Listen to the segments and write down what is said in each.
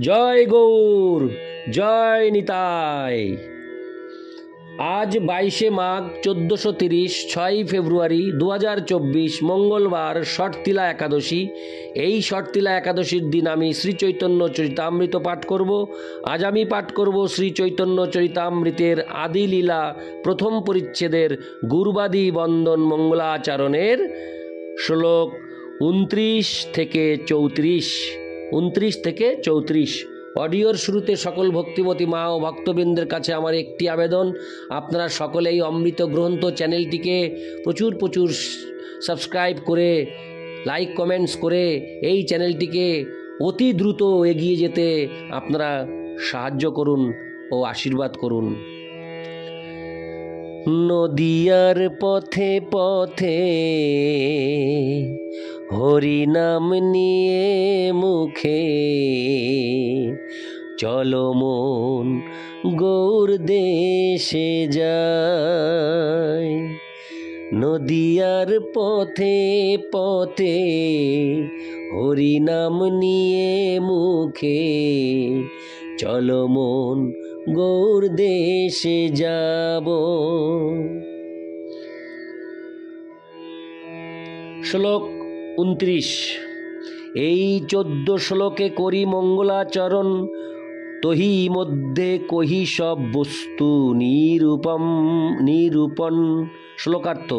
জয় গৌর, জয় নিতাই। আজ 22শে মাঘ 1430, 6ই ফেব্রুয়ারি 2024, মঙ্গলবার, ষটতিলা একাদশী। এই ষটতিলা একাদশীর দিন আমি শ্রী চৈতন্য চরিতামৃত পাঠ করব। আজ আমি পাঠ করব শ্রী চৈতন্য চরিতামৃতের আদি লীলা প্রথম পরিচ্ছেদের গুরুবাদী বন্দন মঙ্গলাচরণের শ্লোক 29 থেকে 34। অডিওর শুরুতে সকল ভক্তিমতী মা ও ভক্তবৃন্দের কাছে আমার একটি আবেদন, আপনারা সকলেই অমৃত গ্রন্থ চ্যানেলটিকে প্রচুর সাবস্ক্রাইব করে, লাইক কমেন্টস করে এই চ্যানেলটিকে অতি দ্রুত এগিয়ে যেতে আপনারা সাহায্য করুন ও আশীর্বাদ করুন। নদিয়ার পথে পথে হরিনাম নিয়ে মুখে, চলো মন গৌর দেশে যায়। নদিয়ার পথে পথে হরিনাম নিয়ে মুখে, চলো মন গৌর দেশে যাব। শ্লোক 29। এই 14 শ্লোকে করি মঙ্গলাচরণ, তহি মধ্যে কহি সব বস্তু নিরূপণ। শ্লোকার্থ: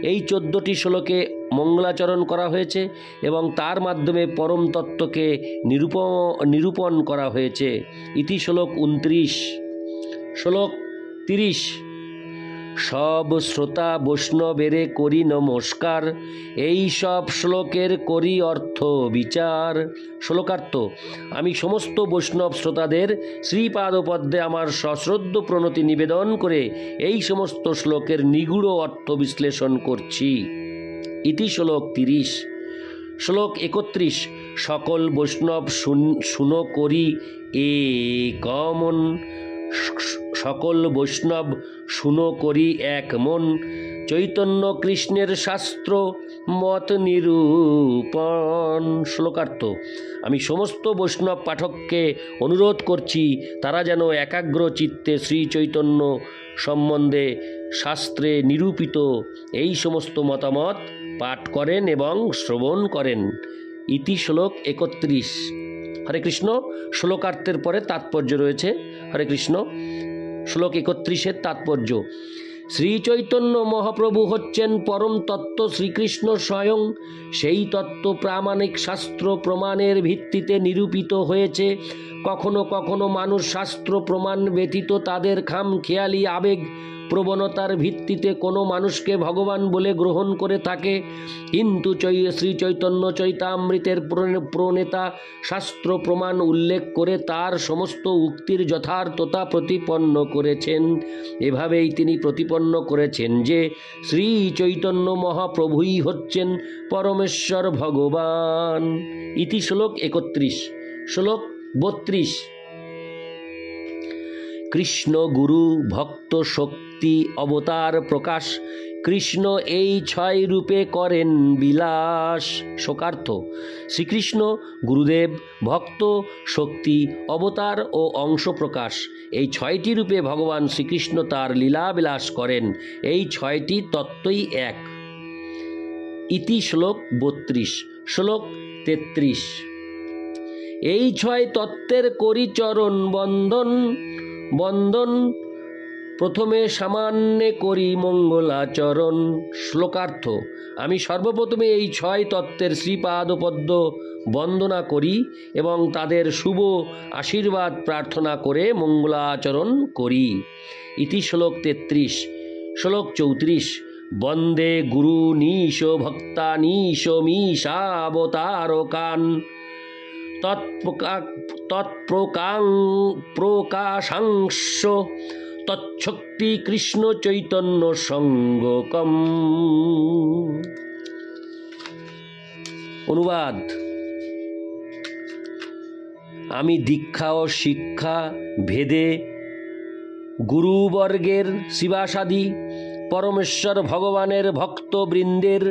এই 14টি শ্লোকে মঙ্গলাচরণ করা হয়েছে এবং তার মাধ্যমে পরম তত্ত্বকে নিরূপণ করা হয়েছে। ইতি শ্লোক 29। শ্লোক 30। সব শ্রোতা বৈষ্ণবেরে করি নমস্কার, এই সব শ্লোকের করি অর্থ বিচার। শ্লোকার্থ: আমি সমস্ত বৈষ্ণব শ্রোতাদের শ্রীপাদপদ্মে আমার সশ্রদ্ধ প্রণতি নিবেদন করে এই সমস্ত শ্লোকের নিগূঢ় অর্থ বিশ্লেষণ করছি। ইতি শ্লোক 30। শ্লোক 31। সকল বৈষ্ণব শুনো করি একমন, সকল বৈষ্ণব শুনো করি এক মন, চৈতন্য কৃষ্ণের শাস্ত্র মত নিরূপণ। শ্লোকার্থ: আমি সমস্ত বৈষ্ণব পাঠককে অনুরোধ করছি তারা যেন একাগ্র চিত্তে শ্রী চৈতন্য সম্বন্ধে শাস্ত্রে নিরূপিত এই সমস্ত মতামত পাঠ করেন এবং শ্রবণ করেন। ইতি শ্লোক 31। হরে কৃষ্ণ। শ্লোকার্থের পরে তাৎপর্য রয়েছে। হরে কৃষ্ণ। শ্লোক 31-এর তাৎপর্য: শ্রী চৈতন্য মহাপ্রভু হচ্ছেন পরম তত্ত্ব শ্রীকৃষ্ণ স্বয়ং। সেই তত্ত্ব প্রামাণিক শাস্ত্র প্রমাণের ভিত্তিতে নিরূপিত হয়েছে। কখনো কখনো মানুষ শাস্ত্র প্রমাণ ব্যতীত তাদের খামখেয়ালি আবেগ প্রবণতার ভিত্তিতে কোনো মানুষকে ভগবান বলে গ্রহণ করে থাকে, কিন্তু শ্রী চৈতন্য চরিতামৃতের প্রণেতা শাস্ত্র প্রমাণ উল্লেখ করে তার সমস্ত উক্তির যথার্থতা প্রতিপন্ন করেছেন। এভাবেই তিনি প্রতিপন্ন করেছেন যে শ্রী চৈতন্য মহাপ্রভুই হচ্ছেন পরমেশ্বর ভগবান। ইতি শ্লোক 31। শ্লোক 32। কৃষ্ণ গুরু ভক্ত শক্তি অবতার প্রকাশ, কৃষ্ণ এই 6 রূপে করেন বিলাস। শোকার্থ: শ্রীকৃষ্ণ গুরুদেব, ভক্ত, শক্তি, অবতার ও অংশ প্রকাশ, এই 6টি রূপে ভগবান শ্রীকৃষ্ণ তার লীলা বিলাস করেন। এই 6টি তত্ত্বই এক। ইতি শ্লোক 32। শ্লোক 33। এই 6 তত্ত্বের করি চরণ বন্দন, প্রথমে সামান্যে করি মঙ্গলাচরণ। শ্লোকার্থ: আমি সর্বপ্রথমে এই 6 তত্ত্বের শ্রীপাদপদ্ম বন্দনা করি এবং তাদের শুভ আশীর্বাদ প্রার্থনা করে মঙ্গলাচরণ করি। ইতি শ্লোক 33। শ্লোক 34। বন্দে গুরু নিশ ভক্তা নিশ মীশাবতারকান, তৎপ্রকাশাংশ তৎশক্তি কৃষ্ণ চৈতন্য সঙ্গকম। অনুবাদ: আমি দীক্ষা ও শিক্ষা ভেদে গুরুবর্গের শিবাসাদি পরমেশ্বর ভগবানের ভক্তবৃন্দের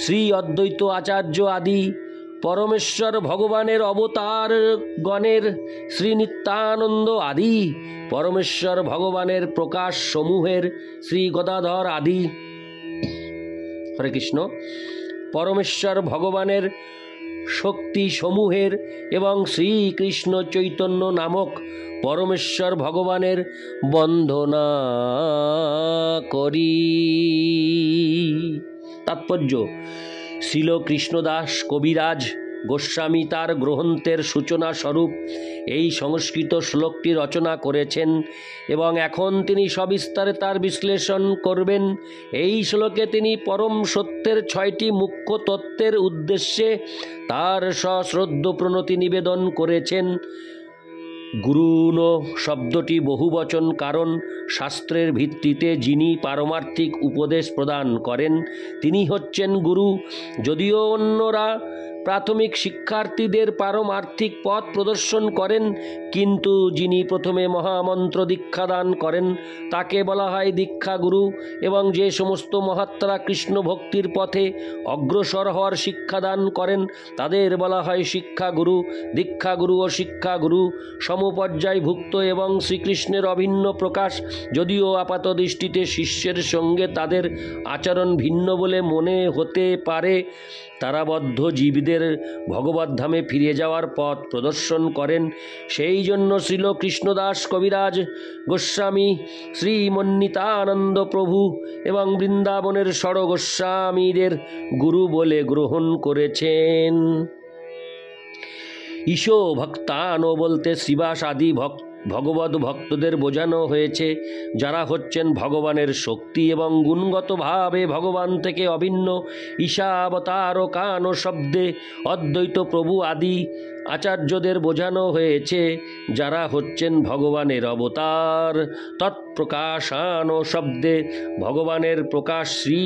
শ্রী অদ্বৈত আচার্য আদি পরমেশ্বর ভগবানের অবতার গণের শ্রী নিত্যানন্দ আদি, পরমেশ্বর ভগবানের প্রকাশ সমূহের শ্রী গদাধর আদি। হরে কৃষ্ণ। পরমেশ্বর ভগবানের শক্তি সমূহের এবং শ্রীকৃষ্ণ চৈতন্য নামক পরমেশ্বর ভগবানের বন্দনা করি। তাৎপর্য: শ্রীল কৃষ্ণদাস কবিরাজ গোস্বামী তার গ্রন্থের সূচনা স্বরূপ এই সংস্কৃত শ্লোকটি রচনা করেছেন এবং এখন তিনি সবিস্তারে তার বিশ্লেষণ করবেন। এই শ্লোকে তিনি পরম সত্যের 6টি মুখ্য তত্ত্বের উদ্দেশ্যে তার সশ্রদ্ধ প্রণতি নিবেদন করেছেন। গুরুন শব্দটি বহুবচন, কারণ শাস্ত্রের ভিত্তিতে যিনি পারমার্থিক উপদেশ প্রদান করেন তিনি হচ্ছেন গুরু। যদিও অন্যরা প্রাথমিক শিক্ষার্থীদের পারমার্থিক পথ প্রদর্শন করেন, কিন্তু যিনি প্রথমে মহামন্ত্র দীক্ষা দান করেন তাকে বলা হয় দীক্ষা গুরু, এবং যে সমস্ত মহাত্মারা কৃষ্ণ ভক্তির পথে অগ্রসর হওয়ার শিক্ষাদান করেন তাদের বলা হয় শিক্ষাগুরু। দীক্ষাগুরু ও শিক্ষাগুরু সমপর্যায়ভুক্ত এবং শ্রীকৃষ্ণের অভিন্ন প্রকাশ। যদিও আপাত দৃষ্টিতে শিষ্যের সঙ্গে তাদের আচরণ ভিন্ন বলে মনে হতে পারে, তারা বদ্ধ জীবদের ভগবদ্ধামে ফিরে যাওয়ার পথ প্রদর্শন করেন। সেই জন্য শ্রীল কৃষ্ণদাস কবিরাজ গোস্বামী শ্রীমন্বিতানন্দ প্রভু এবং বৃন্দাবনের ষড় গোস্বামীদের গুরু বলে গ্রহণ করেছেন। ঈশো ভক্তানো বলতে শ্রীবাস আদি ভগবত ভক্তদের বোঝানো হয়েছে, যারা হচ্ছেন ভগবানের শক্তি এবং গুণগতভাবে ভগবান থেকে অভিন্ন। ঈশাবতারকানো শব্দে অদ্বৈত প্রভু আদি আচার্যদের বোঝানো হয়েছে, যারা হচ্ছেন ভগবানের অবতার। তৎপ্রকাশানো শব্দে ভগবানের প্রকাশ শ্রী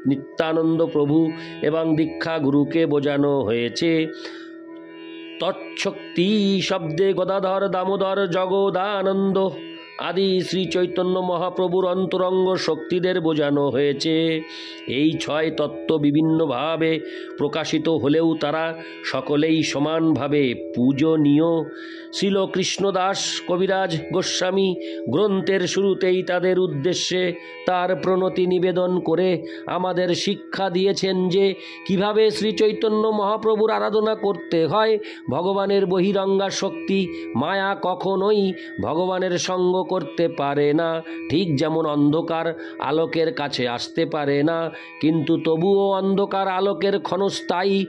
নিত্যানন্দ প্রভু এবং দীক্ষা গুরুকে বোঝানো হয়েছে। তৎশক্তি শব্দে গদাধর, দামোদর, জগদানন্দ আদি শ্রী চৈতন্য মহাপ্রভুর অন্তরঙ্গ শক্তিদের বোঝানো হয়েছে। এই 6 তত্ত্ব বিভিন্নভাবে প্রকাশিত হলেও তারা সকলেই সমানভাবে পূজনীয়। শ্রীল কৃষ্ণদাস কবিরাজ গোস্বামী গ্রন্থের শুরুতেই তাদের উদ্দেশ্যে তার প্রণতি নিবেদন করে আমাদের শিক্ষা দিয়েছেন যে কিভাবে শ্রী চৈতন্য মহাপ্রভুর আরাধনা করতে হয়। ভগবানের বহিরঙ্গা শক্তি মায়া কখনোই ভগবানের সঙ্গ করতে পারে না, ঠিক যেমন অন্ধকার আলোকের কাছে আসতে পারে না, কিন্তু তবুও অন্ধকার আলোকের ক্ষণস্থায়ী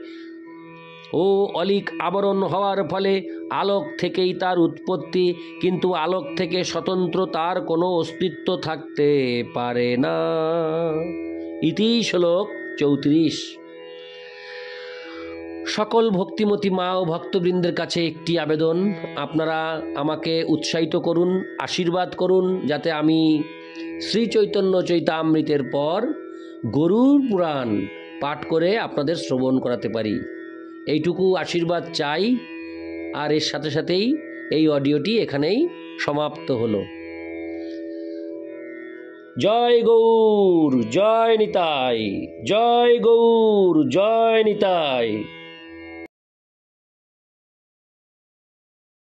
ও অলিক আবরণ হওয়ার ফলে আলোক থেকেই তার উৎপত্তি, কিন্তু আলোক থেকে স্বতন্ত্র তার কোনো অস্তিত্ব থাকতে পারে না। ইতি শ্লোক 34। সকল ভক্তিমতী মা ও ভক্তবৃন্দের কাছে একটি আবেদন, আপনারা আমাকে উৎসাহিত করুন, আশীর্বাদ করুন, যাতে আমি শ্রী চৈতন্য চৈতামৃতের পর গরুড় পুরাণ পাঠ করে আপনাদের শ্রবণ করাতে পারি। এইটুকু আশীর্বাদ চাই। আর এর সাথে সাথেই এই অডিওটি এখানেই সমাপ্ত হলো। জয় গৌর, জয় নিতাই, জয় গৌর, জয় নিতাই।